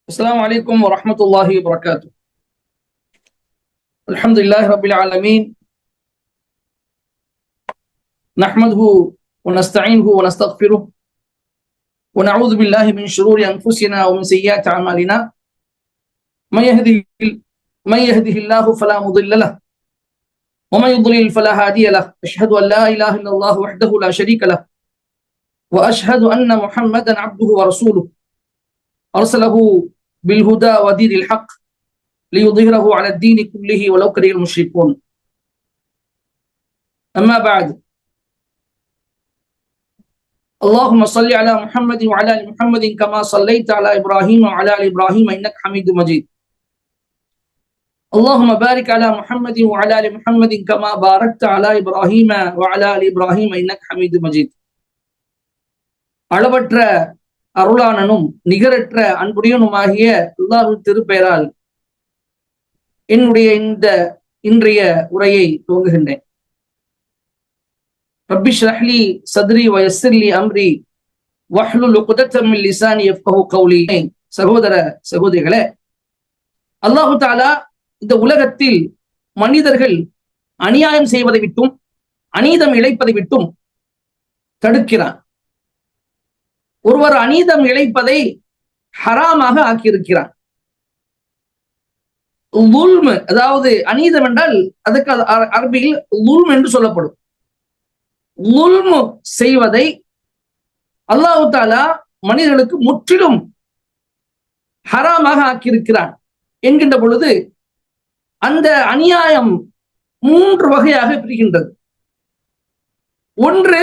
السلام عليكم ورحمة الله وبركاته. الحمد لله رب العالمين، نحمده ونستعينه ونستغفره ونعوذ بالله من شرور أنفسنا ومن سيئات أعمالنا. من يهده الله فلا مضل له ومن يضلل فلا هادي له. أشهد أن لا إله إلا الله وحده لا شريك له وأشهد أن محمدا عبده ورسوله أرسله بالهدى ودين الحق ليظهره على الدين كله ولو كره المشركون. أما بعد، اللهم صل على محمد وعلى آل محمد كما صليت على إبراهيم وعلى آل إبراهيم إنك حميد مجيد. اللهم بارك على محمد وعلى آل محمد كما باركت على إبراهيم وعلى آل إبراهيم إنك حميد مجيد. அளவற்ற அருளானனும் நிகரற்ற அன்புடையனுமாகிய அல்லாஹ்வின் திருப்பெயரால் என்னுடைய இன்றைய உரையை துவங்குகின்றேன். ரப்பி ஷ்ரஹ் லி சத்ரி வ யஸ்ஸிர் லி அம்ரி வஹ்லுல் உக்தத்தம் மின் லிசானி யஃப்கஹு கௌலி. சகோதர சகோதரிகளே, அல்லாஹு தஆலா இந்த உலகத்தில் மனிதர்கள் அநியாயம் செய்வதை விட்டும் அநீதம் இழைப்பதை விட்டும் தடுக்கிறான். ஒருவர் அநீதம் இழைப்பதை ஹராமாக ஆக்கியிருக்கிறான். லுல்ம், அதாவது அநீதம் என்றால் அதுக்கு அரபியில் லுல்ம் என்று சொல்லப்படும். லுல்ம் செய்வதை அல்லாஹு தஆலா மனிதர்களுக்கு முற்றிலும் ஹராமாக ஆக்கியிருக்கிறான் என்கின்ற பொழுது அந்த அநியாயம் 3 வகையாக பிரிகின்றது. ஒன்று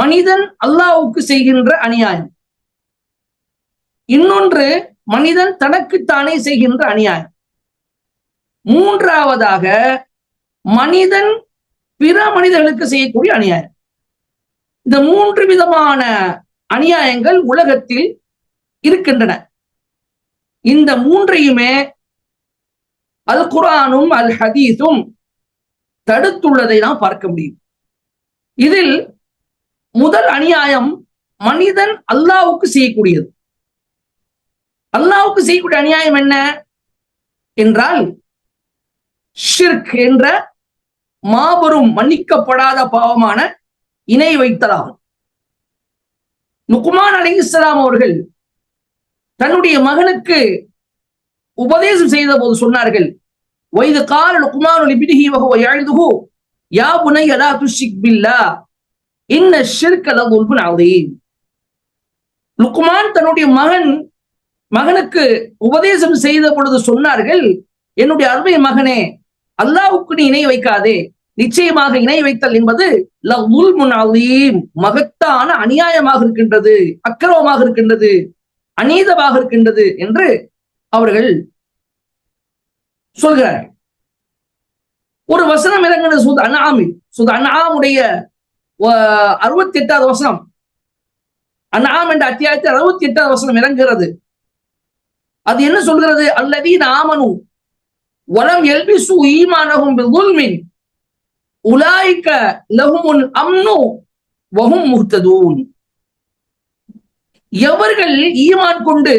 மனிதன் அல்லாஹ்வுக்கு செய்கின்ற அநியாயம், இன்னொன்று மனிதன் தனக்குத்தானே செய்கின்ற அநியாயம், மூன்றாவதாக மனிதன் பிற மனிதர்களுக்கு செய்யக்கூடிய அநியாயம். இந்த 3 விதமான அநியாயங்கள் உலகத்தில் இருக்கின்றன. இந்த 3ஐயுமே அல் குர்ஆனும் அல் ஹதீஸும் தடுத்துள்ளதை நாம் பார்க்க முடியும். இதில் முதல் அநியாயம் மனிதன் அல்லாஹ்வுக்கு செய்யக்கூடியது. அல்லாஹ்வுக்கு செய்யக்கூடிய அநியாயம் என்ன என்றால் ஷிர்க் என்ற மாபெரும் மன்னிக்கப்படாத பாவமான இணை வைத்தலாகும். லுக்மான் அலைஹிஸ்ஸலாம் அவர்கள் தன்னுடைய மகனுக்கு உபதேசம் செய்த போது சொன்னார்கள், வைது கால லுக்மான் லிபினிஹி வஹுவ யஇதுஹு யா புனைய லா துஷ்ரிக் பில்லாஹ் இன்ன ஷிர்க லظுல்முன் அதீம். லுக்மான் தன்னுடைய மகனுக்கு உபதேசம் செய்த பொழுது சொன்னார்கள், என்னுடைய அருமை மகனே, அல்லாஹ்வுக்கு நீ இணை வைக்காதே, நிச்சயமாக இணை வைத்தல் என்பது லظுல்முன் அதீம், மகத்தான அநியாயமாக இருக்கின்றது, அக்கிரமமாக இருக்கின்றது, அநீதமாக இருக்கின்றது என்று அவர்கள் சொல்கிறார்கள். ஒரு வசனம் இறங்கின சூத் அன்ஆமுடைய 68வது வசனம், அன்ஆம் என்ற அத்தியாயத்தில் 68வது வசனம் இறங்குகிறது. அது என்ன சொல்கிறது? அல்லதீன ஆமனு வலம் யல்பிசு ஈமானஹும் பிظுல்மின் உலாயிக லஹுமுல் அம்னு வஹும் முஹ்ததூன். எவர்கள் ஈமான் கொண்டு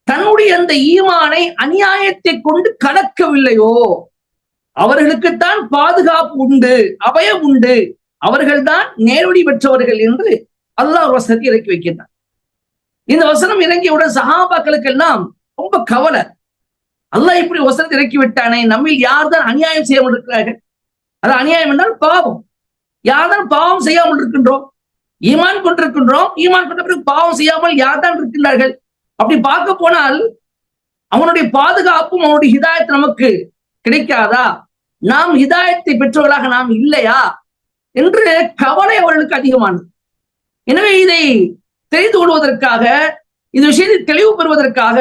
தன்னுடைய அந்த ஈமானை அநியாயத்தை கொண்டு கலக்கவில்லையோ அவர்களுக்குத்தான் பாதுகாப்பு உண்டு, அபயம் உண்டு, அவர்கள்தான் நேரடி பெற்றவர்கள் என்று அல்லாஹ் ஒரு வசனத்தை இறக்கி வைக்கின்றார். இந்த வசனம் இறங்கியவுடன் சஹாபாக்களுக்கு எல்லாம் ரொம்ப கவலை. அல்லாஹ் இப்படி வசனத்தை இறக்கி விட்டானே, நம்மில் யார் தான் அநியாயம் செய்யாமல் இருக்கிறார்கள்? அது அநியாயம் என்றால் பாவம். யார்தான் பாவம் செய்யாமல் இருக்கின்றோம்? ஈமான் கொண்டிருக்கின்றோம், ஈமான் கொண்ட பிறகு பாவம் செய்யாமல் யார் தான் இருக்கின்றார்கள்? அப்படி பார்க்க போனால் அவனுடைய பாதுகாப்பும் அவனுடைய ஹிதாயத் நமக்கு கிடைக்காதா? நாம் ஹிதாயத்தை பெற்றவர்களாக நாம் இல்லையா என்று கவலை அவர்களுக்கு அதிகமானது. எனவே இதை தெரிந்து கொள்வதற்காக, இந்த விஷயத்தை தெளிவு பெறுவதற்காக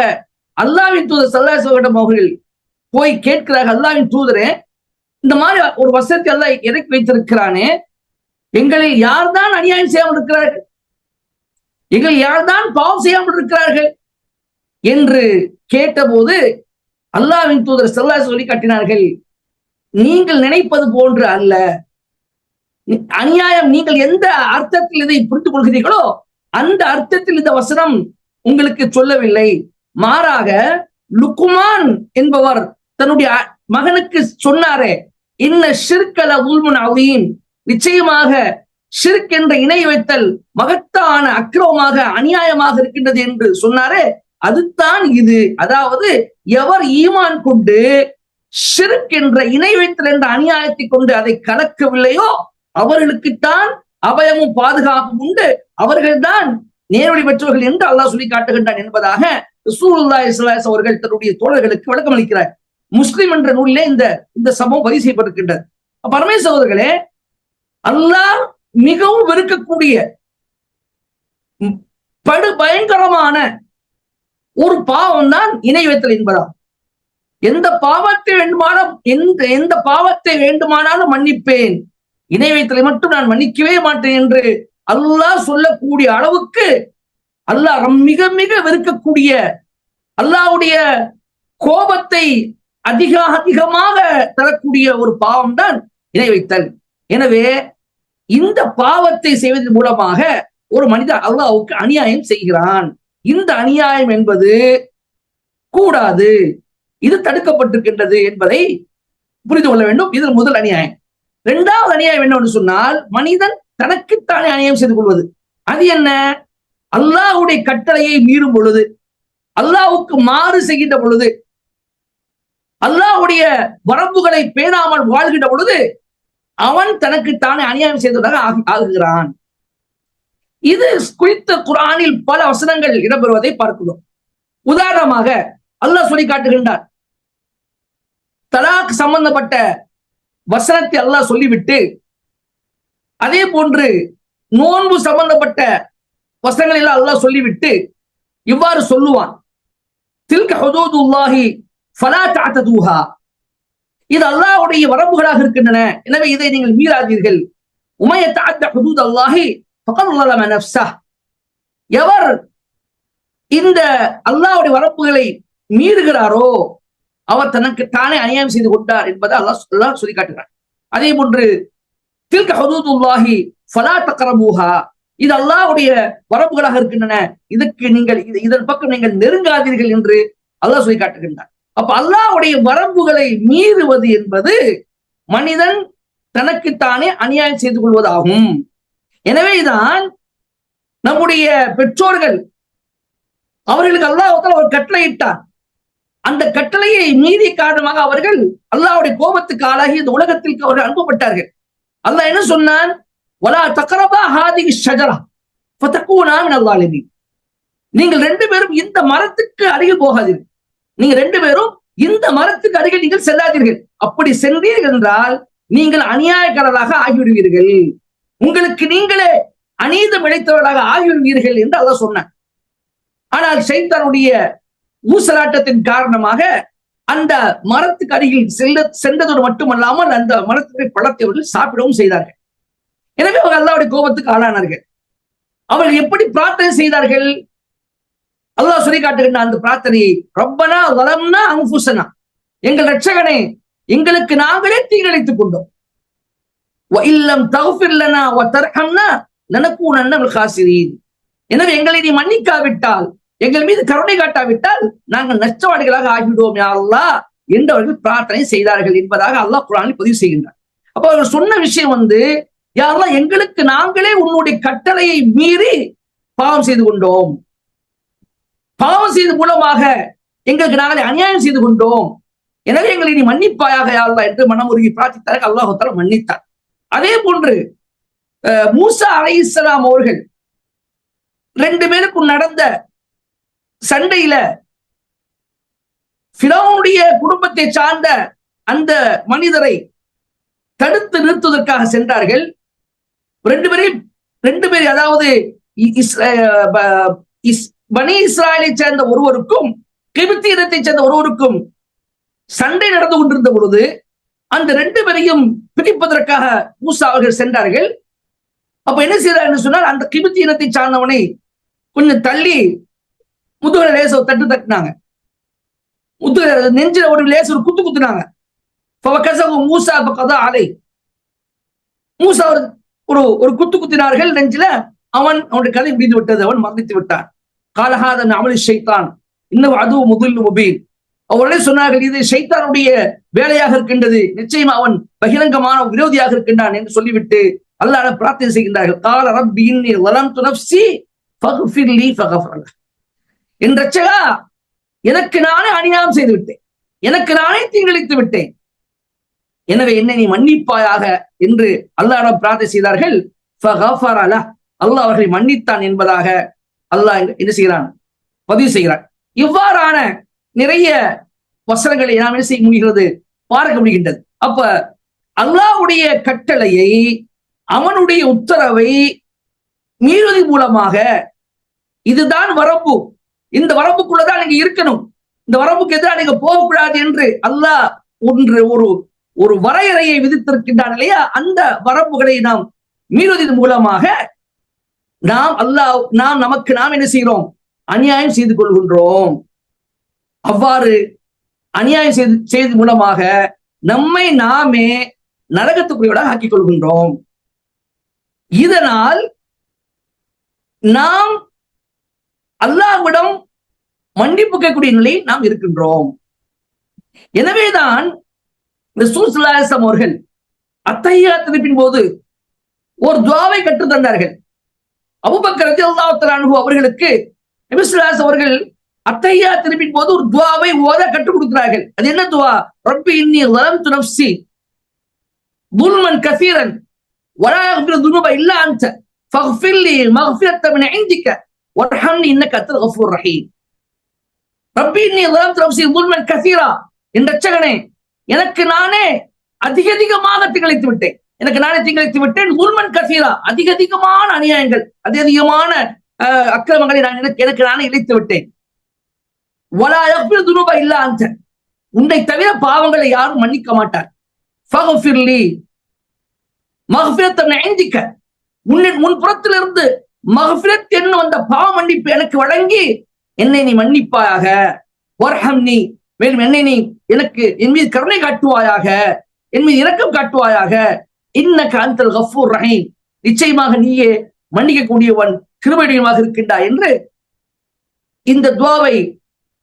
அல்லாஹ்வின் தூதர் ஸல்லல்லாஹு அலைஹி வஸல்லம் அவர்கள் போய் கேட்கிறார்கள், அல்லாஹ்வின் தூதரே, இந்த மாதிரி ஒரு வசனத்தை அல்லாஹ் இறக்கி வைத்திருக்கிறானே, எங்களில் யார்தான் அநியாயம் செய்யாமல் இருக்கிறார்கள், எங்கள் யார்தான் பாவம் செய்யாமல் இருக்கிறார்கள் என்று கேட்டபோது அல்லாஹ்வின் தூதர் ஸல்லல்லாஹு அலைஹி வஸல்லம் சொல்லி காட்டினார்கள், நீங்கள் நினைப்பது போன்று அல்ல. அநியாயம் நீங்கள் எந்த அர்த்தத்தில் இதை புரிந்து கொள்கிறீர்களோ அந்த அர்த்தத்தில் இந்த வசனம் உங்களுக்கு சொல்லவில்லை. மாறாக லுக்குமான் என்பவர் தன்னுடைய மகனுக்கு சொன்னாரே, இன்ன ஷிர்கல உல்முன் அவீன், நிச்சயமாக ஷிர்க் என்ற இணை வைத்தல் மகத்தான அக்கிரமமாக அநியாயமாக இருக்கின்றது என்று சொன்னாரே, அதுதான் இது. அதாவது எவர் ஈமான் கொண்டு ஷிர்க் என்ற இணை வைத்தல் என்ற அநியாயத்தை கொண்டு அதை கலக்கவில்லையோ அவர்களுக்குத்தான் அபயமும் பாதுகாப்பும் உண்டு, அவர்கள்தான் நேர்வழி பெற்றவர்கள் என்று அல்லாஹ் சொல்லி காட்டுகின்றான் என்பதாக ரசூலுல்லாஹி ஸல்லல்லாஹு அலைஹி வஸல்லம் அவர்கள் தன்னுடைய தோழர்களுக்கு விளக்கம் அளிக்கிறார். முஸ்லிம் என்ற நூலிலே இந்த சம்பவம் பதிவு செய்யப்பட்டிருக்கின்றது. பரமே சகோதரர்களே, அல்லாஹ் மிகவும் வெறுக்கக்கூடிய படு பயங்கரமான ஒரு பாவம் தான் இணை வைத்தல் என்பதா. எந்த பாவத்தை வேண்டுமானாலும் மன்னிப்பேன், இணை வைத்தலை மட்டும் நான் மன்னிக்கவே மாட்டேன் என்று அல்லாஹ் சொல்லக்கூடிய அளவுக்கு அல்லாஹ் மிக மிக வெறுக்கக்கூடிய, அல்லாஹ்வுடைய கோபத்தை அதிகமாக தரக்கூடிய ஒரு பாவம் தான் இணை வைத்தல். எனவே இந்த பாவத்தை செய்வதன் மூலமாக ஒரு மனிதன் அல்லாஹ்வுக்கு அநியாயம் செய்கிறான். இந்த அநியாயம் என்பது கூடாது, இது தடுக்கப்பட்டிருக்கின்றது என்பதை புரிந்து கொள்ள வேண்டும். இது முதல் அநியாயம். இரண்டாவது அநியாயம் என்னன்னு சொன்னால், மனிதன் தனக்குத்தானே அநியாயம் செய்து கொள்வது. அது என்ன? அல்லாஹ்வுடைய கட்டளையை மீறும் பொழுது, அல்லாஹ்வுக்கு மாறு செய்கின்ற பொழுது, அல்லாஹ்வுடைய வரம்புகளை பேணாமல் வாழ்கின்ற பொழுது அவன் தனக்குத்தானே அநியாயம் செய்ததாக ஆகுகிறான். இது குறித்த குர்ஆனில் பல வசனங்கள் இடம்பெறுவதை பார்க்கிறோம். உதாரணமாக அல்லாஹ் சொல்லி காட்டுகின்றார். தலாக் சம்பந்தப்பட்ட வசனத்தை அல்லாஹ் சொல்லிவிட்டு, அதே போன்று நோன்பு சம்பந்தப்பட்ட வசனங்களில் அல்லாஹ் சொல்லிவிட்டு இவ்வாறு சொல்லுவான், தில்க ஹுதூதுல்லாஹி ஃபலா தஅததுஹா, இது அல்லாஹ்வுடைய வரம்புகளாக இருக்கின்றன, எனவே இதை நீங்கள் மீறாதீர்கள். உமைய தஅத்த ஹுதூதல்லாஹி ஃபகத் ஸலம நஃப்ஸஹ், எவர் இந்த அல்லாஹ்வுடைய வரம்புகளை மீறுகிறாரோ அவர் தனக்கு தானே அநியாயம் செய்து கொண்டார் என்பதை அல்லாஹ் சொல்லி காட்டுகிறார். அதே போன்று தில்க ஹுதூதுல்லாஹி ஃபலா தக்ரபூஹா, இது அல்லாஹ்வுடைய வரம்புகளாக இருக்கின்றன, இதன் பக்கம் நீங்கள் நெருங்காதீர்கள் என்று அல்லாஹ் சொல்லி காட்டுகின்றார். அப்ப அல்லாஹ்வுடைய வரம்புகளை மீறுவது என்பது மனிதன் தனக்குத்தானே அநியாயம் செய்து கொள்வதாகும். எனவேதான் நம்முடைய பெற்றோர்கள் அவர்களுக்கு அல்லாஹ் ஒரு கட்டளை இட்டார். அந்த கட்டளையை மீறிய காரணமாக அவர்கள் அல்லாஹ்வுடைய கோபத்துக்கு ஆளாகி இந்த உலகத்திற்கு அவர்கள் அனுப்பப்பட்டார்கள். அல்லாஹ் என்ன சொன்னான்? வலா தக்ரபா ஹாதிஹி ஷஜரா ஃபதகூனா மினல் ஸாலிமீன், நீங்கள் ரெண்டு பேரும் இந்த மரத்துக்கு அருகில் போகாதீர்கள், நீங்க ரெண்டு பேரும் இந்த மரத்துக்கு அருகில் நீங்கள் செல்லாதீர்கள், அப்படி சென்றீர்கள் என்றால் நீங்கள் அநியாயக்காரராக ஆகிவிடுவீர்கள், உங்களுக்கு நீங்களே அநீதம் இழைத்தவர்களாக ஆகிவிடுவீர்கள் என்று அல்லாஹ் சொன்னான். ஆனால் ஷைத்தானுடைய ஊசலாட்டத்தின் காரணமாக அந்த மரத்துக்கு அருகில் சென்றதோடு மட்டுமல்லாமல் அந்த மரத்துடைய பழத்தை அவர்கள் சாப்பிடவும் செய்தார்கள். எனவே அவர்கள் அல்லாஹ்வுடைய கோபத்துக்கு ஆளானார்கள். அவர்கள் எப்படி பிரார்த்தனை செய்தார்கள்? அல்லாஹ் சொல்லி காட்டுகின்ற அந்த பிரார்த்தனையை, ரப்பனா ஸலம்னா அன்ஃபுஸனா, எங்கள் ரட்சகனே எங்களுக்கு நாங்களே தீங்கிழைத்துக் கொண்டோம், வ இல்லம் தக்ஃபிர் லனா வ தர்ஹம்னா லனகூனன்ன மினல் காசிரீன், எனவே எங்களை நீ மன்னிக்காவிட்டால், எங்கள் மீது கருணை காட்டாவிட்டால் நாங்கள் நஷ்டவாளிகளாக ஆகிவிடுவோம் யா அல்லாஹ் என்று அவர்கள் பிரார்த்தனை செய்தார்கள் என்பதாக அல்லாஹ் குர்ஆனில் பதிவு செய்கின்றார். அப்ப அவர்கள் சொன்ன விஷயம் யா அல்லாஹ் எங்களுக்கு நாங்களே உன்னுடைய கட்டளையை மீறி பாவம் செய்து கொண்டோம், பாவம் செய்த மூலமாக எங்களுக்கு நாங்களே அநியாயம் செய்து கொண்டோம், எனவே எங்களை நீ மன்னிப்பாயாக யா அல்லாஹ் என்று மனமுருகி பிரார்த்தித்தார்கள். அல்லாஹ் தஆலா மன்னித்தார். அதே போன்று மூசா அலைஹிஸ்ஸலாம் அவர்கள் ரெண்டு பேருக்கும் நடந்த சண்டையில ஃபிரௌனுடைய குடும்பத்தை சார்ந்த அந்த மனிதரை தடுத்து நிறுத்துவதற்காக சென்றார்கள். ரெண்டு பேரும் அதாவது பனி இஸ்ராயலை சேர்ந்த ஒருவருக்கும் கிபித்தி இனத்தை சேர்ந்த ஒருவருக்கும் சண்டை நடந்து கொண்டிருந்த பொழுது அந்த ரெண்டு பேரையும் பிடிப்பதற்காக மூசா அவர்கள் சென்றார்கள். அப்ப என்ன செய்தார் என்று சொன்னால், அந்த கிபித்தி இனத்தை சார்ந்தவனை கொஞ்சம் தள்ளி முதுகுல லேச தட்டினாங்க, முதுகுல நெஞ்சில ஒரு லேச ஒரு குத்து குத்துனாங்க. மூசா கதா அலை, மூசா ஒரு குத்து குத்தினார்கள் நெஞ்சில, அவனுடைய கதை முடிந்து விட்டது, அவன் மரணித்து விட்டான். காலஹாத அமலி ஷைத்தான், இன்னும் அதுவும் முதல் முபீன். அவர்களே சொன்னார்கள், இது ஷைத்தானுடைய வேலையாக இருக்கின்றது, நிச்சயமா அவன் பகிரங்கமான விரோதியாக இருக்கின்றான் என்று சொல்லிவிட்டு அல்லாஹ்விடம் பிரார்த்தனை செய்கின்றார்கள். கால ரப்பி இன்னி ظلمت نفسي فاغفر لي فغفر له. என் ரட்சகா, எனக்கு நானே அநியாயம் செய்து விட்டேன், எனக்கு நானே தீங்கிழைத்து விட்டேன், எனவே என்னை நீ மன்னிப்பாயாக என்று அல்லாஹ்விடம் பிரார்த்தனை செய்தார்கள். فغفر له. அல்லாஹ் அவர்களை மன்னித்தான் என்பதாக அல்லாஹ் என்ன செய்கிறான், பதிவு செய்கிறான். இவ்வாறான நிறைய வசனங்களை நாம் என்ன செய்ய முடிகிறது, பார்க்க முடிகின்றது. அப்ப அல்லாஹ்வுடைய கட்டளையை, அவனுடைய உத்தரவை மீறுவதன் மூலமாக இதுதான் வரம்பு, இந்த வரம்புக்குள்ளதான் நீங்க இருக்கணும், இந்த வரம்புக்கு எதிராக நீங்க போகக்கூடாது என்று அல்லாஹ் ஒரு வரையறையை விதித்திருக்கின்றான் இல்லையா? அந்த வரம்புகளை நாம் மீறுவதன் மூலமாக நாம் நமக்கு நாம் என்ன செய்கிறோம், அநியாயம் செய்து கொள்கின்றோம். அவ்வாறு அநியாயம் செய்து மூலமாக நம்மை நாமே நரகத்துக்குரியவராக ஆக்கிக் கொள்கின்றோம். இதனால் நாம் அல்லாஹ்விடம் மன்னிப்பு கேட்கக்கூடிய நிலையில் நாம் இருக்கின்றோம். எனவேதான் ரசூல் ஸல்லல்லாஹு அலைஹி வஸல்லம் அவர்கள் அத்தஹியாத் திருப்பின் போது ஒரு துஆவை கற்றுத் தந்தார்கள். அபூபக்கர் ரலியல்லாஹு தஆலா அன்ஹு அவர்களுக்கு நபி ஸல்லல்லாஹு அலைஹி வஸல்லம் அவர்கள் அத்தஹியாத் திருப்பின் போது ஒரு துஆவை ஓத கற்றுக் கொடுக்கிறார்கள். அது என்ன துஆ? ரப்பி இன்னி ظلمت نفسي ظلما كثيرا ولا يغفر الذنوب الا انت فاغفر لي مغفرة من عندك وارحمني انك انت الغفور الرحيم. ரப்பி இன்னி ظلمت نفسي ظلما كثيرا. என் ரட்சகனே, எனக்கு நானே அதிகமாக தீங்கிழைத்து விட்டேன், எனக்கு நானே தீங்கிழைத்து விட்டேன். ظلما كثيرا, அதிகமான அநியாயங்கள், அதிகமான அக்கிரமங்களை எனக்கு நானே இழைத்து விட்டேன். வலா யக்ஃபிரு துனூப இல்லா அன்த, உன்னை தவிர பாவங்களை யாரும் மன்னிக்க மாட்டார். ஃபக்ஃபிர் லீ மக்ஃபிரத்தன் மின் இந்திக, உன் புறத்திலிருந்து மக்ஃபிரத் என்னும் அந்த பாவ மன்னிப்பு எனக்கு வழங்கி என்னை நீ மன்னிப்பாயாக. வர்ஹம்னி, மேலும் என்னை நீ எனக்கு என் மீது கருணை காட்டுவாயாக, என் மீது இரக்கம் காட்டுவாயாக. இன்னக அன்தல் கஃபூர் ரஹீம், நிச்சயமாக நீயே மன்னிக்கக்கூடியவன், கிருபையுடையவனாக இருக்கின்றாய் என்று இந்த துஆவை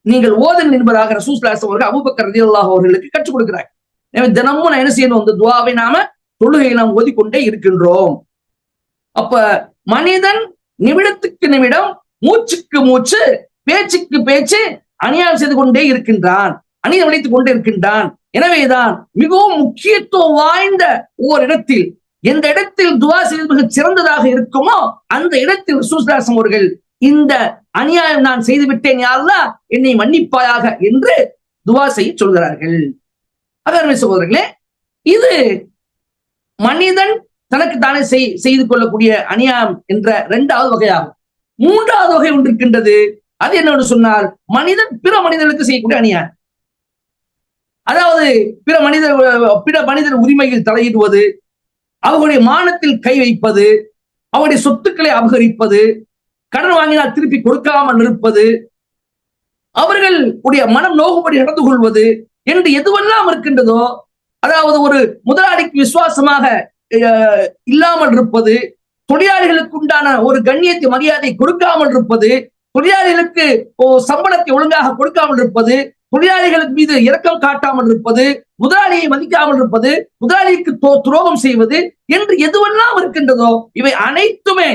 நீங்கள் ஓதுங்கள் என்பதாக ரசூல் ஸல்லல்லாஹு அலைஹி வஸல்லம் அவர்கள் அபூபக்கர் ரலியல்லாஹு அவர்களுக்கு கற்றுக் கொடுக்கிறார். எனவே தினமும் நான் என்ன செய்யணும், இந்த துஆவை நாம தொழுகையை நாம் ஓதிக்கொண்டே இருக்கின்றோம். அப்ப மனிதன் நிமிடத்துக்கு நிமிடம், மூச்சுக்கு மூச்சு, பேச்சுக்கு பேச்சு அநியாயம் செய்து கொண்டே இருக்கின்றான், அநீதம் இழைத்துக் கொண்டே இருக்கின்றான். எனவேதான் மிகவும் முக்கியத்துவம் வாய்ந்த ஒவ்வொரு இடத்தில், எந்த இடத்தில் துஆ செய்வது மிக சிறந்ததாக இருக்குமோ அந்த இடத்தில் ரசூல் ஸல்லல்லாஹு அலைஹி வஸல்லம் அவர்கள் இந்த அநியாயம் நான் செய்து விட்டேன் யா அல்லாஹ், என்னை மன்னிப்பாயாக என்று துஆ செய்ய சொல்கிறார்கள். அகர்மை சகோதரர்களே, இது மனிதன் தனக்கு தானே செய்து கொள்ளக்கூடிய அநியாயம் என்ற இரண்டாவது வகையாகும். மூன்றாவது வகை ஒன்று இருக்கின்றது. அது என்னன்னு சொன்னால், மனிதன் பிற மனிதர்களுக்கு செய்யக்கூடிய அநியாயம். அதாவது பிற மனிதர் உரிமையில் தலையிடுவது, அவர்களுடைய மானத்தில் கை வைப்பது, அவருடைய சொத்துக்களை அபகரிப்பது, கடன் வாங்கினால் திருப்பி கொடுக்காமல் இருப்பது, அவர்களுடைய மனம் நோகும்படி நடந்து கொள்வது என்று எதுவெல்லாம் இருக்கின்றதோ, அதாவது ஒரு முதலாளிக்கு விசுவாசமாக இல்லாமல் இருப்பது, தொழிலாளிகளுக்கு உண்டான ஒரு கண்ணியத்தை மரியாதை கொடுக்காமல் இருப்பது, தொழிலாளிகளுக்கு சம்பளத்தை ஒழுங்காக கொடுக்காமல் இருப்பது, தொழிலாளிகளுக்கு மீது இரக்கம் காட்டாமல் இருப்பது, முதலாளியை மதிக்காமல் இருப்பது, முதலாளிக்கு துரோகம் செய்வது என்று எதுவெல்லாம் இருக்கின்றதோ இவை அனைத்துமே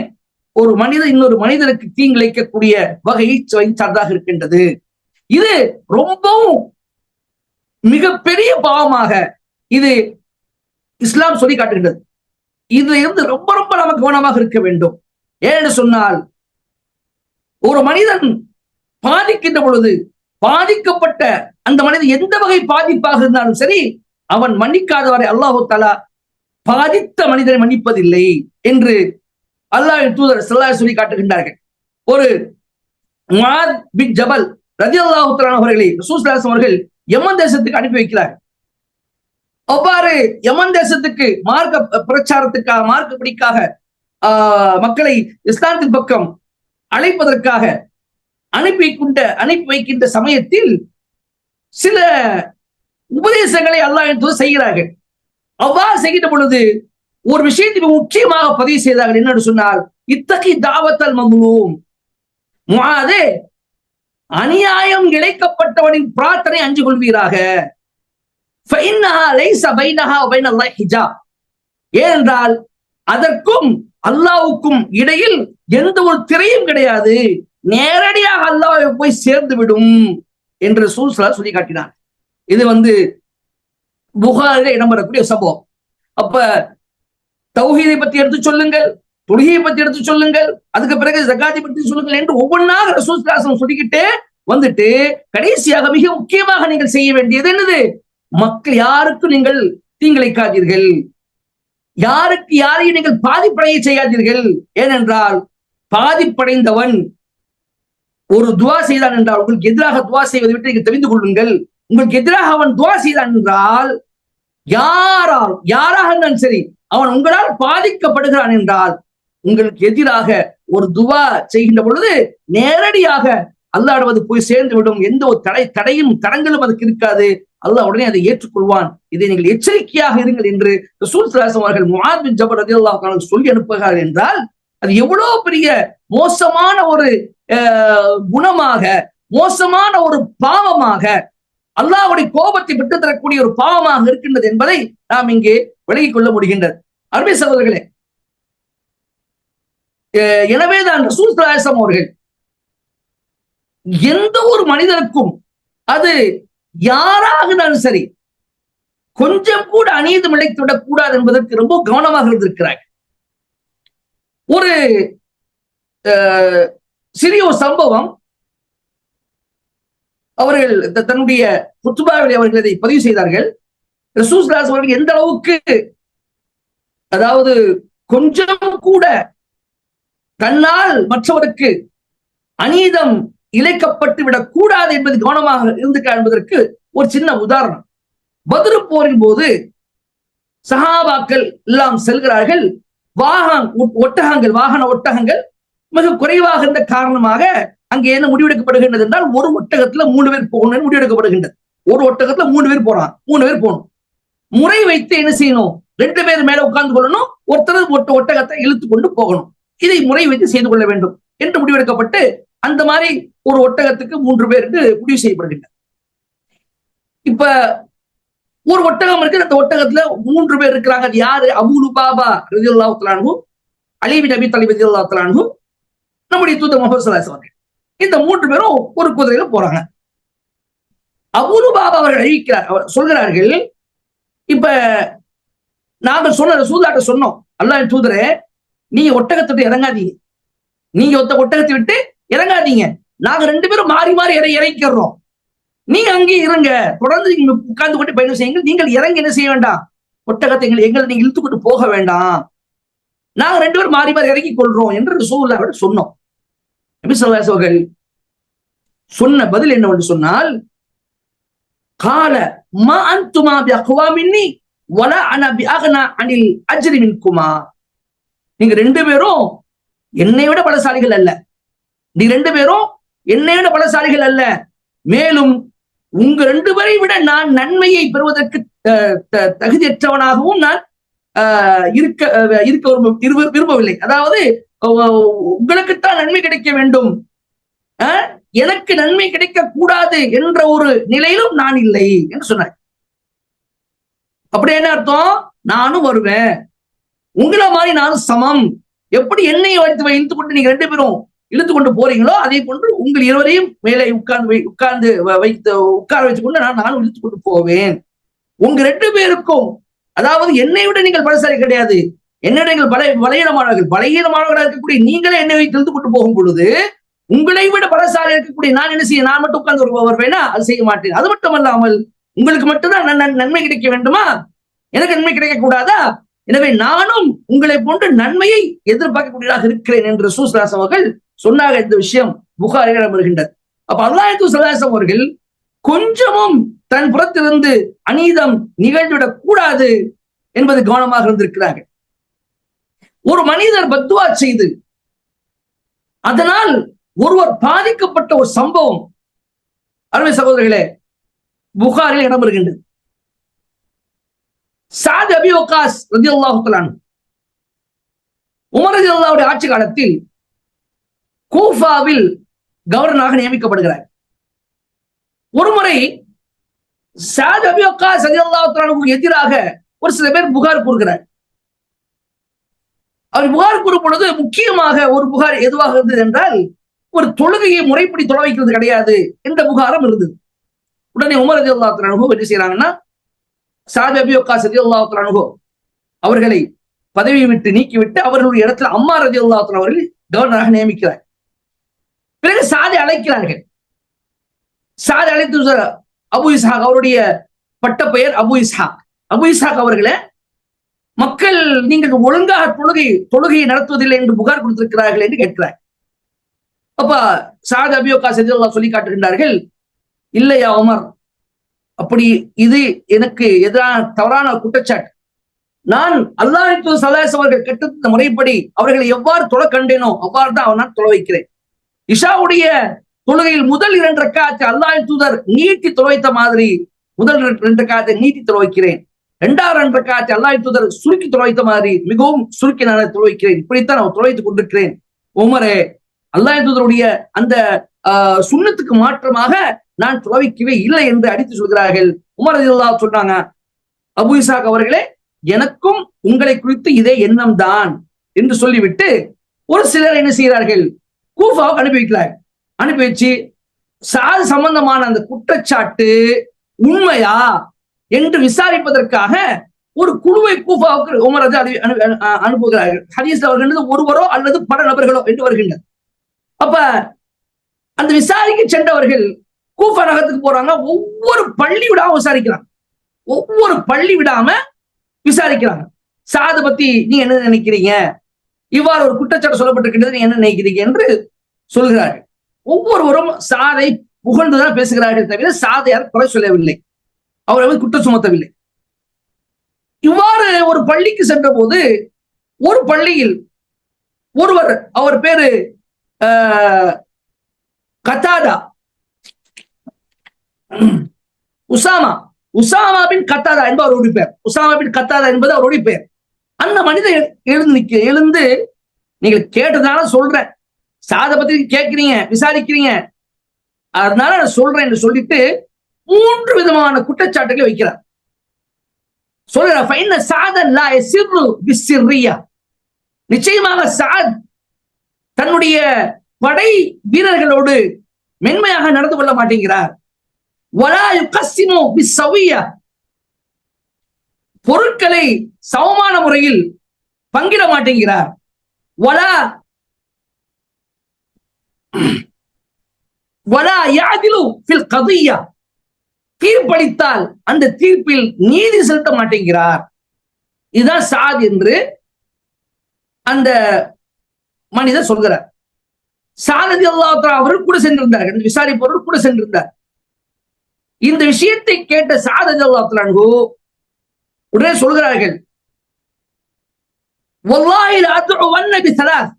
ஒரு மனிதன் இன்னொரு மனிதனுக்கு தீங்கிழைக்கக்கூடிய வகையை சார்ந்ததாக இருக்கின்றது. இது ரொம்பவும் மிகப்பெரிய பாவமாக இது இஸ்லாம் சொல்லி காட்டுகின்றது. இதுல இருந்து ரொம்ப ரொம்ப நம்ம கவனமாக இருக்க வேண்டும். ஏன்னு சொன்னால், ஒரு மனிதன் பாதிக்கின்ற பொழுது பாதிக்கப்பட்ட அந்த மனிதன் எந்த வகை பாதிப்பாக இருந்தாலும் சரி, அவன் மன்னிக்காதவரை அல்லாஹு தஆலா பாதித்த மனிதனை மன்னிப்பதில்லை என்று அல்லாஹ்வின் தூதர் ஸல்லல்லாஹு அலைஹி சொல்லி காட்டுகின்றார்கள். ஒரு முஆத் பின் ஜபல் ரலியல்லாஹு தஆலா அவர்களை ரசூல் ஸல்லல்லாஹு அலைஹி அவர்கள் யமன் தேசத்துக்கு அனுப்பி வைக்கிறார். அவ்வாறு யமன் தேசத்துக்கு மார்க்க பிரச்சாரத்துக்காக, மார்க்க பிடிக்காக மக்களை இஸ்லாத்தின் பக்கம் அழைப்பதற்காக அனுப்பி வைக்கின்ற சமயத்தில் சில உபதேசங்களை அல்லாஹ்வின் தூதர் செய்கிறார்கள். அவ்வாறு செய்கின்ற பொழுது ஒரு விஷயத்தை முக்கியமாக பதிவு செய்தார்கள். என்னன்னு சொன்னால், இத்தகி தாவத்தல் மظلوم. முஆதே, அநியாயம் இழைக்கப்பட்டவனின் பிரார்த்தனை அஞ்சு கொள்வீராக. ஏனென்றால் அதற்கும் அல்லாஹ்வுக்கும் இடையில் எந்த ஒரு திரையும் கிடையாது, நேரடியாக அல்லாஹ்வை போய் சேர்ந்து விடும் என்று ரசூல் ஸல்லல்லாஹு அலைஹி சொல்லி காட்டினார். இது புகாரில இடம்பெறக்கூடிய சம்பவம். அப்ப தௌஹீதை பத்தி எடுத்து சொல்லுங்கள், தொழுகையை பத்தி எடுத்து சொல்லுங்கள், அதுக்கு பிறகு ஜகாத்தை பத்தி சொல்லுங்கள் என்று ஒவ்வொன்றாக ரசூல் ஸல்லல்லாஹு அலைஹி சொல்லிக்கிட்டே வந்துட்டு கடைசியாக மிக முக்கியமாக நீங்கள் செய்ய வேண்டியது என்னது? மக்கள் யாருக்கும் நீங்கள் தீங்கிழைக்காதீர்கள், யாரையும் நீங்கள் பாதிப்படைய செய்யாதீர்கள். ஏனென்றால் பாதிப்படைந்தவன் ஒரு துவா செய்தான் என்றால் உங்களுக்கு எதிராக துவா செய்வதை விட்டு நீங்கள் தெரிந்து கொள்ளுங்கள். உங்களுக்கு எதிராக அவன் துவா செய்தான் என்றால் யாராக இருந்தாலும் சரி, அவன் உங்களால் பாதிக்கப்படுகிறான் என்றால் உங்களுக்கு எதிராக ஒரு துவா செய்கின்ற பொழுது நேரடியாக அல்லாஹ்வுக்கு போய் சேர்ந்து விடும். எந்த ஒரு தடையும் தடங்களும் அதுக்கு இருக்காது. அல்லாஹ் உடனே அதை ஏற்றுக்கொள்வான். இதை நீங்கள் எச்சரிக்கையாக இருங்கள் என்று ரசூல் ஸல்லல்லாஹு அலைஹி அவர்கள் முஆத் பின் ஜபல் ரலியல்லாஹு அன்ஹு சொல்லி அனுப்புகிறார் என்றால் அது எவ்வளவு பெரிய மோசமான ஒரு குணமாக, மோசமான ஒரு பாவமாக, அல்லாஹ்வுடைய கோபத்தை பெற்று தரக்கூடிய ஒரு பாவமாக இருக்கின்றது என்பதை நாம் இங்கே விலகிக் கொள்ள முடிகின்றது. அருமை சகோதரர்களே, எனவேதான் ரசூல் ஸல்லல்லாஹு அலைஹி அவர்கள் எந்த ஒரு மனிதனுக்கும் அது யாராக இருந்தாலும் சரி கொஞ்சம் கூட அநீதம் இழைத்துவிடக் கூடாது என்பதற்கு ரொம்ப கவனமாக இருந்திருக்கிறார். ஒரு சிறிய ஒரு சம்பவம் அவர்கள் தன்னுடைய குத்துபாவில் அவர்கள் இதை பதிவு செய்தார்கள். ரசூல் ஸல்லல்லாஹு அலைஹி அவர்கள் எந்த அளவுக்கு, அதாவது கொஞ்சம் கூட தன்னால் மற்றவருக்கு அநீதம் இழைக்கப்பட்டு விடக் கூடாது என்பது கவனமாக இருந்திருக்கிறார் என்பதற்கு ஒரு சின்ன உதாரணம். பத்ர் போரின் போது சஹாபாக்கள் எல்லாம் செல்கிறார்கள். வாகன ஒட்டகங்கள் மிக குறைவாக இருந்த காரணமாக அங்கே என்ன முடிவெடுக்கப்படுகின்றது என்றால் ஒரு ஒட்டகத்துல 3 பேர் போகணும் முடிவெடுக்கப்படுகின்றது. ஒரு ஒட்டகத்துல 3 பேர் போறான், 3 பேர் போகணும். முறை வைத்து என்ன செய்யணும்? 2 பேர் மேல உட்கார்ந்து கொள்ளணும், ஒருத்தர் ஒட்டகத்தை இழுத்து கொண்டு போகணும். இதை முறை வைத்து செய்து கொள்ள வேண்டும் என்று முடிவெடுக்கப்பட்டு அந்த மாதிரி ஒரு ஒட்டகத்துக்கு 3 பேர் என்று முடிவு செய்யப்படுகின்றன. இப்ப ஒரு ஒட்டகம் இருக்கு, அந்த ஒட்டகத்துல 3 பேர் இருக்கிறாங்க. அது யாரு? அபூ லுபாபா ரலியல்லாஹு தஆலா அன்ஹு, அலி பின் அபி தாலிப் ரலியல்லாஹு தஆலா அன்ஹு, நம்முடைய தூதர் முஹம்மது ஸல்லல்லாஹு அலைஹி வஸல்லம். இந்த 3 பேரும் ஒரு குதிரையில போறாங்க. அபூ லுபாபா அவர்கள் அறிவிக்கிறார், சொல்கிறார்கள், இப்ப நாங்கள் சொன்ன ரசூலுல்லாஹ்ட்ட சொன்னோம், அல்லாஹ்வின் தூதரே நீங்க ஒட்டகத்தை விட்டு இறங்காதீங்க, நீங்க ஒட்டகத்தை விட்டு இறங்காதீங்க, நாங்க 2 பேரும் மாறி மாறி இறக்கிறோம், நீங்க அங்கே இருங்க, தொடர்ந்து நீங்க உட்கார்ந்து கொண்டு பயணம் செய்யுங்கள், நீங்கள் இறங்கி என்ன செய்ய வேண்டாம், ஒட்டகத்தை எங்களை நீங்க இழுத்துக்கொண்டு போக வேண்டாம், நாங்க 2 பேரும் மாறி மாறி இறங்கிக் கொள்றோம் என்று ரசூலுல்லாஹ் சொன்னோம். நபி ஸல்லல்லாஹு அலைஹி வஸல்லம் சொன்ன பதில் என்னவென்று சொன்னால், கால மா அன்துமா பிஅக்வா மின்னி வலா அனா பிஅக்னா அனில் அஜ்ரி மின்குமா. நீங்க 2 பேரும் என்னை விட பலசாலிகள் அல்ல, நீ 2 பேரும் என்னை விட பலசாலிகள் அல்ல, மேலும் உங்க 2 பேரை விட நான் நன்மையை பெறுவதற்கு தகுதியற்றவனாகவும் நான் இருக்க விரும்பவில்லை. அதாவது உங்களுக்குத்தான் நன்மை கிடைக்க வேண்டும், எனக்கு நன்மை கிடைக்க கூடாது என்ற ஒரு நிலையிலும் நான் இல்லை என்று சொன்னார். அப்படி என்ன அர்த்தம்? நானும் வருவேன், உங்களை மாதிரி நானும் சமம், எப்படி என்னை வைத்து கொண்டு நீங்க 2 பேரும் இழுத்து கொண்டு போறீங்களோ அதே போன்று உங்கள் இருவரையும் மேலே உட்கார வைத்துக் கொண்டு நானும் இழுத்து கொண்டு போவேன். உங்க 2 பேருக்கும், அதாவது என்னை விட நீங்கள் பலசாலி கிடையாது, என்னிட நீங்கள் பலகீனமானவர்களாக இருக்கக்கூடிய நீங்களே என்னை வைத்து இழுத்து கொண்டு போகும் பொழுது உங்களை விட பலசாலி இருக்கக்கூடிய நான் என்ன செய்ய, நான் மட்டும் உட்கார்ந்து வருவேனா? அது செய்ய மாட்டேன். அது மட்டுமல்லாமல் உங்களுக்கு மட்டும்தான் நன்மை கிடைக்க வேண்டுமா, எனக்கு நன்மை கிடைக்க கூடாதா? எனவே நானும் உங்களை போன்று நன்மையை எதிர்பார்க்கக்கூடியதாக இருக்கிறேன் என்று ரசூல் ஸல்லல்லாஹு அலைஹி அவர்கள் சொன்னாங்க. இந்த விஷயம் புகாரில் வருகின்றது. அப்ப அல்லாஹ் ஸல்லல்லாஹு அலைஹி அவர்கள் கொஞ்சமும் தன் புறத்திலிருந்து அநீதம் நிகழ்ந்துவிடக் கூடாது என்பது கவனமாக இருந்திருக்கிறாங்க. ஒரு மனிதர் பத்துவா செய்து அதனால் ஒருவர் பாதிக்கப்பட்ட ஒரு சம்பவம் அருமை சகோதரர்களே புகாரில் இடம்பெறுகின்றது. சாத் அபி வக்காஸ் ரலியல்லாஹு தஆலா அன்ஹு உமர் ரலியல்லாஹு ஆட்சி காலத்தில் கூஃபாவில் கவர்னராக நியமிக்கப்படுகிறார். ஒருமுறை சாத் அபி வக்காஸ் ரலியல்லாஹு அன்ஹுவுக்கு எதிராக ஒரு சில பேர் புகார் கூறுகிறார். அவர் புகார் கூறும் பொழுது முக்கியமாக ஒரு புகார் எதுவாக இருந்தது என்றால், ஒரு தொழுகையை முறைப்படி தொலை வைக்கிறது கிடையாது என்ற புகாரம் இருந்தது. உடனே உமர் ரலியல்லாஹு அன்ஹு என்ன செய்யறாங்கன்னா, சாத் அபி வக்காஸ் ரலியல்லாஹு அன்ஹு அவர்களை பதவியை விட்டு நீக்கிவிட்டு அவர்களுடைய இடத்துல அம்மார் ரலியல்லாஹு அன்ஹு அவர்கள் கவர்னராக நியமிக்கிறார். பிறகு சாதை அழைக்கிறார்கள். சாதை அழைத்து அபு இஸ்ஹாக், அவருடைய பட்ட பெயர் அபு இஸ்ஹாக். அபு இஸ்ஹாக் அவர்களே, மக்கள் நீங்கள் ஒழுங்காக தொழுகையை நடத்துவதில்லை என்று புகார் கொடுத்திருக்கிறார்கள் என்று கேட்கிறார். அப்ப சாத் அபி வக்காஸ் ரலியல்லாஹு சொல்லி காட்டுகின்றார்கள், இல்லையா உமர், அப்படி இது எனக்கு எதிரான தவறான குற்றச்சாட்டு. நான் அல்லாஹ் ஸல்லல்லாஹு அலைஹி வஸல்லம் அவர்கள் கற்றுத்த முறைப்படி அவர்களை எவ்வாறு தொழ கண்டேனோ அவ்வாறு தான் நான் தொழ வைக்கிறேன். இஷாவுடைய தொழுகையில் முதல் 2 ரக்காத்தை அல்லாஹ் தூதர் நீட்டி தொழ வைத்த மாதிரி முதல் 2 ரக்காத்தை நீட்டி தொழ வைக்கிறேன். 2வது 2 ரக்காத்தை அல்லாஹ் தூதர் சுருக்கி தொழ வைத்த மாதிரி மிகவும் சுருக்கி நான் தொழ வைக்கிறேன். இப்படித்தான் நான் தொழ வைத்துக் கொண்டிருக்கிறேன். உமரே, அல்லாஹ் தூதருடைய அந்த சுன்னத்துக்கு மாற்றமாக நான் தொழ வைக்கவே இல்லை என்று அடித்து சொல்கிறார்கள். உமர் ரலியல்லாஹு சொன்னாங்க, அபு இஸ்ஹாக் அவர்களே, எனக்கும் உங்களை குறித்து இதே எண்ணம் தான் என்று சொல்லிவிட்டு ஒரு சிலர் என்ன செய்கிறார்கள், கூஃபாவுக்கு அனுப்பி வைக்கிறார்கள். அனுப்பி வச்சு சாது சம்பந்தமான அந்த குற்றச்சாட்டு உண்மையா என்று விசாரிப்பதற்காக ஒரு குழுவை கூஃபாவுக்கு உமர் அனுப்புகிறார்கள். ஹதீஸ்ல வருகின்றது ஒருவரோ அல்லது பல நபர்களோ என்று வருகின்றனர். அப்ப அந்த விசாரிக்க சென்றவர்கள் கூஃபா நகரத்துக்கு போறாங்க. ஒவ்வொரு பள்ளி விடாம விசாரிக்கிறாங்க. ஒவ்வொரு பள்ளி விடாம விசாரிக்கிறாங்க. சாது பத்தி நீ என்ன நினைக்கிறீங்க, இவ்வாறு ஒரு குற்றச்சாட்டு சொல்லப்பட்டிருக்கின்றது, நீ என்ன நினைக்கிறீங்க என்று சொல்கிறார்கள். ஒவ்வொருவரும் சாதை புகழ்ந்துதான் பேசுகிறார்கள் தவிர சாதை யார் குறை சொல்லவில்லை, அவரை குற்றம் சுமத்தவில்லை. இவ்வாறு ஒரு பள்ளிக்கு சென்ற போது ஒரு பள்ளியில் ஒருவர், அவர் பேரு கத்தாதா, உசாமா பின் கத்தாதா என்பது அவருடைய பெயர். உசாமா பின் கத்தாதா என்பது அவருடைய பெயர். அந்த மனிதர் எழுந்து நீங்கள் கேட்டதால சொல்றேன், சாத பத்தி கேட்கிறீங்க, விசாரிக்கிறீங்க, அதனால நான் சொல்றேன் என்று சொல்லிட்டு 3 விதமான குற்றச்சாட்டுகளை வைக்கிறார். சொல்றார், நிச்சயமாக சாத் தன்னுடைய படை வீரர்களோடு மென்மையாக நடந்து கொள்ள மாட்டேங்கிறார். பொருட்களை சமமான முறையில் பங்கிட மாட்டேங்கிறார். தீர்ப்பளித்தால் அந்த தீர்ப்பில் நீதி செலுத்த மாட்டேங்கிறார். இதுதான் சாத் என்று அந்த மனிதர் சொல்கிறார். சாத் ரலியல்லாஹு அன்ஹு அவர்கள் கூட சென்றிருந்தார்கள், விசாரிப்பவர்கள் கூட சென்றிருந்தார். இந்த விஷயத்தை கேட்ட சாத் ரலியல்லாஹு அன்ஹு உடனே சொல்கிறார்கள், வல்லாஹி லா அதுவன்ன பிஸலாஸ்,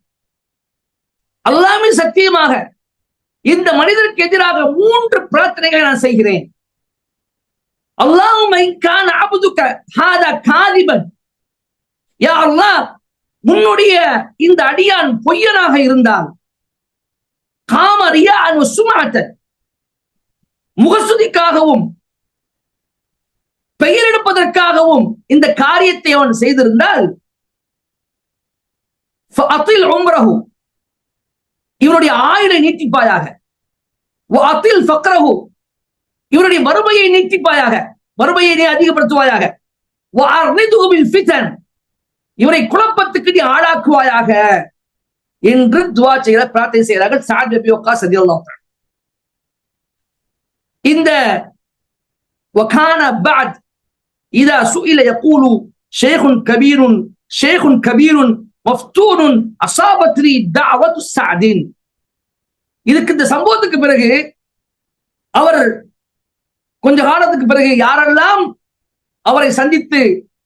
அல்லாஹ்வின் சத்தியமாக இந்த மனிதருக்கு எதிராக 3 பிரார்த்தனைகளை நான் செய்கிறேன். அல்லாஹும்ம இன் கான அப்துக ஹாதா காதிபன், யா அல்லாஹ், உன்னுடைய இந்த அடியான் பொய்யனாக இருந்தால், காம ரியாஅன் வ சுமஅத்தன், முகசுதிக்காகவும் பெயர் எடுப்பதற்காகவும் இந்த காரியத்தை அவன் செய்திருந்தால், ஃபஅத்தில் உம்ரஹு, இவருடைய ஆயுளை நீட்டிப்பாயாக, வஅத்தில் ஃபக்ரஹு, இவருடைய வறுமையை நீட்டிப்பாயாக, வறுமையை நீ அதிகப்படுத்துவாயாக, வஅர்ரிதுஹு பில் ஃபிதன், இவரை குழப்பத்துக்கு நீ ஆளாக்குவாயாக என்று துஆ செய்கிற பிரார்த்தனை செய்கிறார்கள் சாத் பின் வக்காஸ் ரலியல்லாஹு அன்ஹு. இந்த வகான பஅத் இதா சுஇல யகூலு ஷைኹன் கபீருன் மஃப்தூனுன் அஸாபத்ரி தஅவத்து ஸஅதின். இதுக்கு இந்த சம்பவத்துக்கு பிறகு அவர் கொஞ்ச காலத்துக்கு பிறகு யாரெல்லாம் அவரை சந்தித்து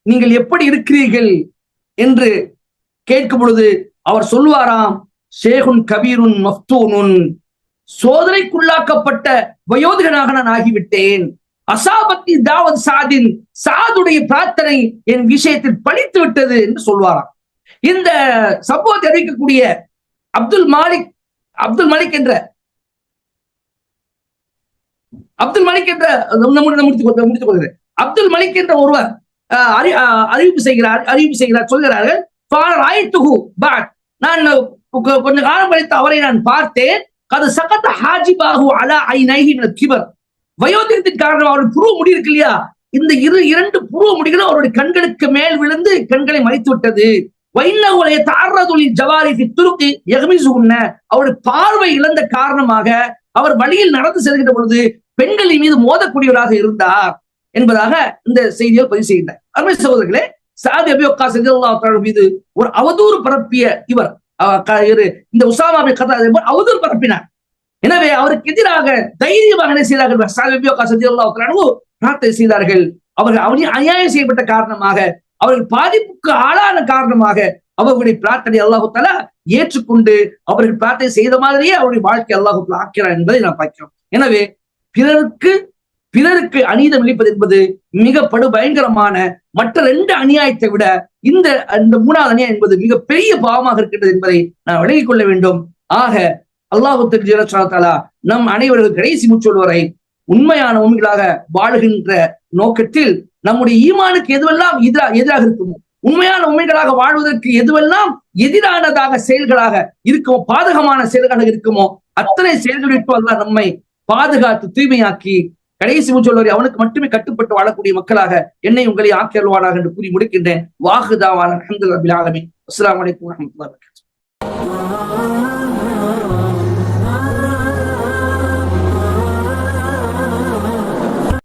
நீங்கள் எப்படி இருக்கிறீர்கள் என்று கேட்கும் பொழுது அவர் சொல்வாராம், ஷேகுன் கபீருன் மஃப்தூனுன், சோதனைக்குள்ளாக்கப்பட்ட வயோதிகனாக நான் ஆகிவிட்டேன். அசாபத்தி தாவத் சாதின், சாதுடைய பிரார்த்தனை என் விஷயத்தில் பழித்து விட்டது என்று சொல்வாராம். இந்த சம்பவத்தை அறிவிக்கக்கூடிய அப்துல் மலிக் என்ற அப்துல் மலிக் என்ற முடித்துக் கொள்கிறேன். அப்துல் மலிக் என்ற ஒருவர் அறிவிப்பு செய்கிறார் சொல்கிறார்கள், நான் கொஞ்ச காலம் கழித்து அவரை நான் பார்த்தேன். அது சகத்த ஹாஜிபாஹு அலா ஐனைஹி மினல் கிபர். வயோதிகத்தின் காரணம் அவருடைய புருவ முடி இருக்கு இல்லையா, இந்த இரண்டு புருவ முடிகளும் அவருடைய கண்களுக்கு மேல் விழுந்து கண்களை மறைத்து விட்டது. வைன்னகுலைய தாரதுலில் ஜவாரி ஃபி துருக்கி யக்மிஸுன்ன. அவருடைய பார்வை இழந்த காரணமாக அவர் வழியில் நடந்து செல்கின்ற பொழுது பெண்களின் மீது மோதக்கூடியவராக இருந்தார் என்பதாக இந்த செய்தியை பதிவு செய்கின்றார். அருமை சகோதரர்களே, சஅத் அபி வக்காஸ் ரலியல்லாஹு தஆலா மீது ஒரு அவதூறு பரப்பிய இவர் இந்த உஸாமா பின் கத்தாதா அவதூறு பரப்பினார். எனவே அவருக்கு எதிராக தைரியமாக என்ன செய்தார்கள், சஅத் அபி வக்காஸ் ரலியல்லாஹு தஆலா பிரார்த்தனை செய்தார்கள். அவர்கள் அநியாயம் செய்யப்பட்ட காரணமாக, அவர்கள் பாதிப்புக்கு ஆளான காரணமாக அவர்களுடைய பிரார்த்தனை அல்லாஹு தஆலா ஏற்றுக்கொண்டு அவர்கள் பிரார்த்தனை செய்த மாதிரியே அவருடைய வாழ்க்கை அல்லாஹு தஆலா ஆக்கிறார் என்பதை நாம் பார்க்கிறோம். எனவே பிறருக்கு அநீதம் இழைப்பது என்பது மிக பயங்கரமான மற்ற 2 அநியாயத்தை விட இந்த 3வது அநியாயம் என்பது மிக பெரிய பாவமாக இருக்கின்றது என்பதை நாம் விளங்கிக் கொள்ள வேண்டும். ஆக அல்லாஹு தஆலா நம் அனைவர்கள் கடைசி மூச்சோடு வரை உண்மையான உண்மைகளாக வாழுகின்ற நோக்கத்தில் நம்முடைய ஈமானுக்கு எதுவெல்லாம் எதிராக இருக்குமோ, உண்மையான உண்மைகளாக வாழ்வதற்கு எதுவெல்லாம் எதிரானதாக செயல்களாக இருக்குமோ, பாதகமான செயல்களாக இருக்குமோ, அத்தனை செயல்களிற்கு அல்லாஹ் நம்மை பாதுகாத்து தூய்மையாக்கி கடைசி மூச்சொல்லவரை அவனுக்கு மட்டுமே கட்டுப்பட்டு வாழக்கூடிய மக்களாக என்னை உங்களை ஆக்கி அருள்வானாக என்று கூறி முடிக்கின்றேன். வாஹுதாவான அல்ஹம்துலில்லாஹி ரப்பில் ஆலமீன். அஸ்ஸலாமு அலைக்கும் வரஹ்மத்துல்லாஹி வபரகாத்துஹு.